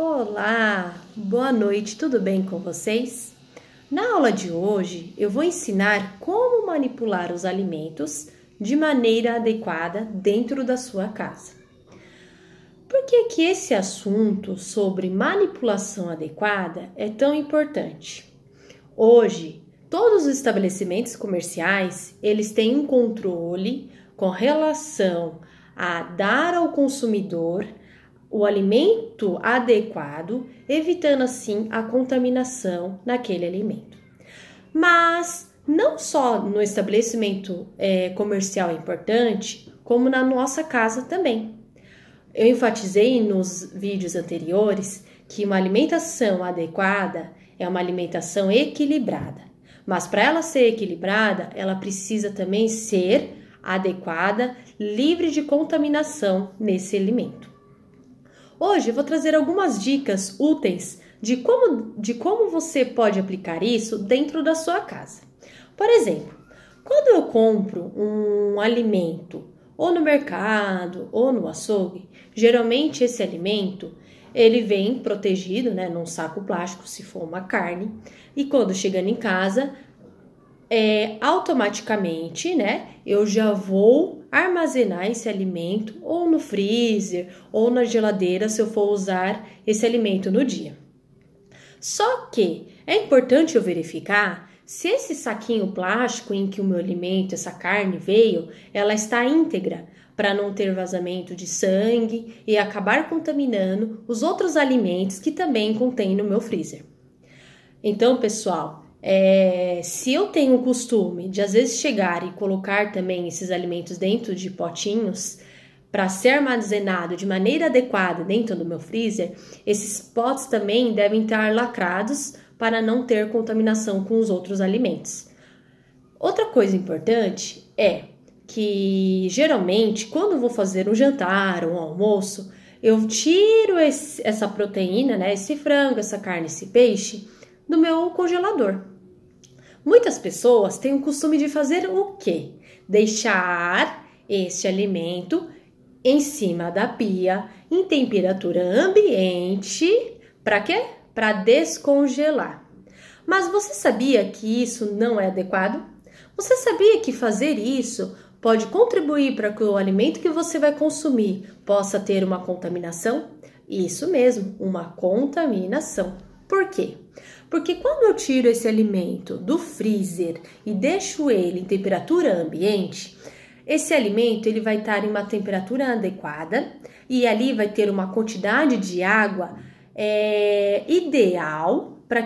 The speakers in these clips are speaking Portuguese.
Olá, boa noite, tudo bem com vocês? Na aula de hoje eu vou ensinar como manipular os alimentos de maneira adequada dentro da sua casa. Por que esse assunto sobre manipulação adequada é tão importante? Hoje, todos os estabelecimentos comerciais, eles têm um controle com relação a dar ao consumidor o alimento adequado, evitando assim a contaminação naquele alimento. Mas não só no estabelecimento comercial é importante, como na nossa casa também. Eu enfatizei nos vídeos anteriores que uma alimentação adequada é uma alimentação equilibrada. Mas para ela ser equilibrada, ela precisa também ser adequada, livre de contaminação nesse alimento. Hoje eu vou trazer algumas dicas úteis de como você pode aplicar isso dentro da sua casa. Por exemplo, quando eu compro um alimento ou no mercado ou no açougue, geralmente esse alimento ele vem protegido, num saco plástico, se for uma carne, e quando chegando em casa, automaticamente, eu já vou armazenar esse alimento ou no freezer ou na geladeira se eu for usar esse alimento no dia. Só que é importante eu verificar se esse saquinho plástico em que o meu alimento, essa carne veio, ela está íntegra para não ter vazamento de sangue e acabar contaminando os outros alimentos que também contém no meu freezer. Então, pessoal, se eu tenho o costume de às vezes chegar e colocar também esses alimentos dentro de potinhos para ser armazenado de maneira adequada dentro do meu freezer, esses potes também devem estar lacrados para não ter contaminação com os outros alimentos. Outra coisa importante é que geralmente quando eu vou fazer um jantar ou um almoço, eu tiro essa proteína, esse frango, essa carne, esse peixe do meu congelador. Muitas pessoas têm o costume de fazer o quê? Deixar este alimento em cima da pia, em temperatura ambiente, para quê? Para descongelar. Mas você sabia que isso não é adequado? Você sabia que fazer isso pode contribuir para que o alimento que você vai consumir possa ter uma contaminação? Isso mesmo, uma contaminação. Por quê? Porque quando eu tiro esse alimento do freezer e deixo ele em temperatura ambiente, esse alimento ele vai estar em uma temperatura adequada e ali vai ter uma quantidade de água ideal para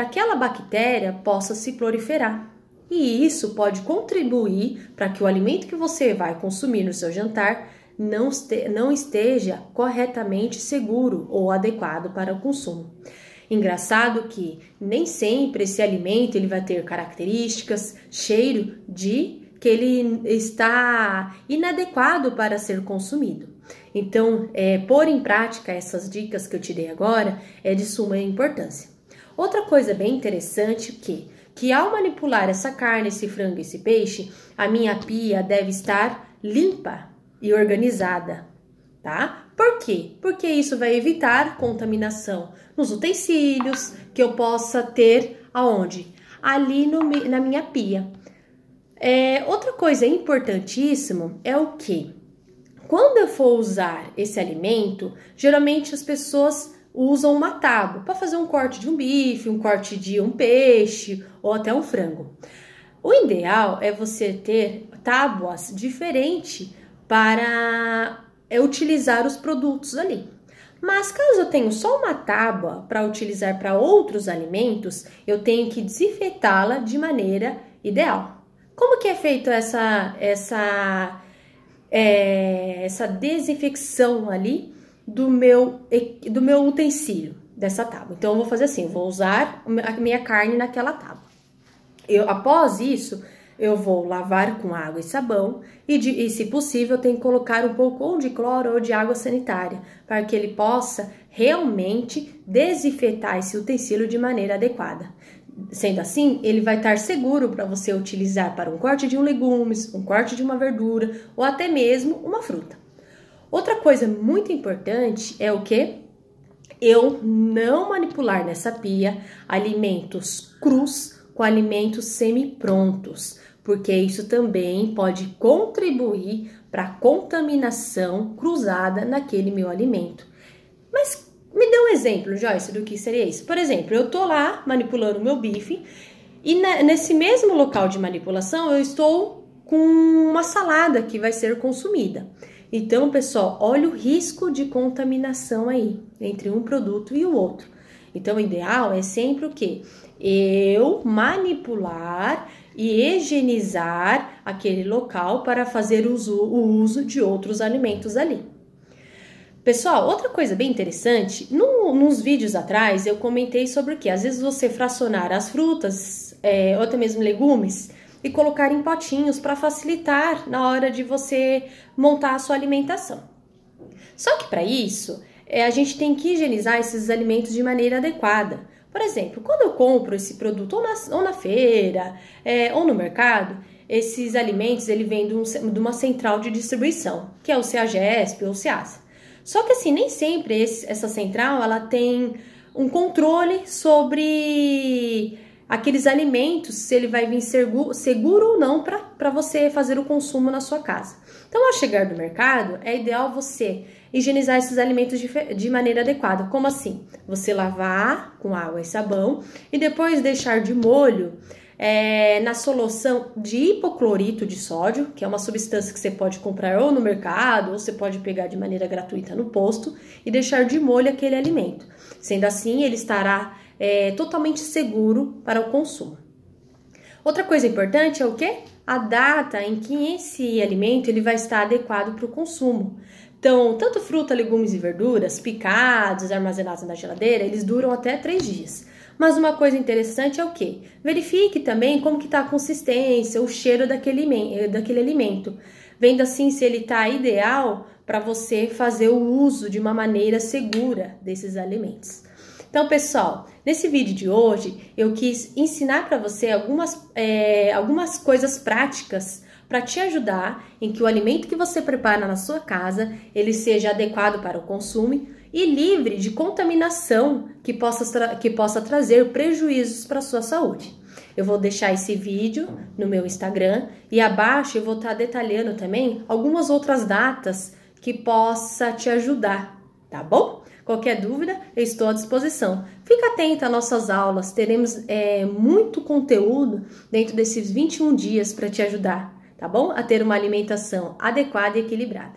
aquela bactéria possa se proliferar. E isso pode contribuir para que o alimento que você vai consumir no seu jantar não esteja corretamente seguro ou adequado para o consumo. Engraçado que nem sempre esse alimento ele vai ter características, cheiro de que ele está inadequado para ser consumido. Então, pôr em prática essas dicas que eu te dei agora é de suma importância. Outra coisa bem interessante que ao manipular essa carne, esse frango, esse peixe, a minha pia deve estar limpa e organizada, tá? Por quê? Porque isso vai evitar contaminação nos utensílios que eu possa ter aonde? Ali na minha pia. Outra coisa importantíssima é o que? Quando eu for usar esse alimento, geralmente as pessoas usam uma tábua para fazer um corte de um bife, um corte de um peixe ou até um frango. O ideal é você ter tábuas diferentes para utilizar os produtos ali. Mas caso eu tenha só uma tábua para utilizar para outros alimentos, eu tenho que desinfetá-la de maneira ideal. Como que é feita essa desinfecção ali do meu utensílio, dessa tábua? Então, eu vou fazer assim, eu vou usar a minha carne naquela tábua. Após isso, eu vou lavar com água e sabão e se possível, eu tenho que colocar um pouco ou de cloro ou de água sanitária, para que ele possa realmente desinfetar esse utensílio de maneira adequada. Sendo assim, ele vai estar seguro para você utilizar para um corte de um legumes, um corte de uma verdura ou até mesmo uma fruta. Outra coisa muito importante é o quê? eu não manipular nessa pia alimentos crus com alimentos semi-prontos, porque isso também pode contribuir para a contaminação cruzada naquele meu alimento. Mas me dê um exemplo, Joyce, do que seria isso. Por exemplo, eu tô lá manipulando o meu bife e nesse mesmo local de manipulação eu estou com uma salada que vai ser consumida. Então, pessoal, olha o risco de contaminação aí entre um produto e o outro. Então, o ideal é sempre o quê? Eu manipular e higienizar aquele local para fazer o uso de outros alimentos ali. Pessoal, outra coisa bem interessante, nos vídeos atrás eu comentei sobre o que? Às vezes você fracionar as frutas, ou até mesmo legumes, e colocar em potinhos para facilitar na hora de você montar a sua alimentação. Só que para isso, a gente tem que higienizar esses alimentos de maneira adequada. Por exemplo, quando eu compro esse produto ou na feira ou no mercado, esses alimentos ele vêm de uma central de distribuição, que é o CEAGESP ou o CEASA. Só que assim, nem sempre essa central ela tem um controle sobre aqueles alimentos, se ele vai vir seguro ou não para você fazer o consumo na sua casa. Então, ao chegar do mercado, é ideal você higienizar esses alimentos de maneira adequada. Como assim? Você lavar com água e sabão e depois deixar de molho na solução de hipoclorito de sódio, que é uma substância que você pode comprar ou no mercado, ou você pode pegar de maneira gratuita no posto, e deixar de molho aquele alimento. Sendo assim, ele estará totalmente seguro para o consumo. Outra coisa importante é o quê? A data em que esse alimento ele vai estar adequado para o consumo. Então, tanto fruta, legumes e verduras, picados, armazenados na geladeira, eles duram até 3 dias. Mas uma coisa interessante é o quê? Verifique também como que está a consistência, o cheiro daquele alimento. Vendo assim se ele está ideal para você fazer o uso de uma maneira segura desses alimentos. Então, pessoal, nesse vídeo de hoje, eu quis ensinar para você algumas coisas práticas para te ajudar em que o alimento que você prepara na sua casa, ele seja adequado para o consumo e livre de contaminação que possa trazer prejuízos para a sua saúde. Eu vou deixar esse vídeo no meu Instagram e abaixo eu vou estar detalhando também algumas outras datas que possa te ajudar, tá bom? Qualquer dúvida, eu estou à disposição. Fica atento às nossas aulas, teremos muito conteúdo dentro desses 21 dias para te ajudar, tá bom? A ter uma alimentação adequada e equilibrada.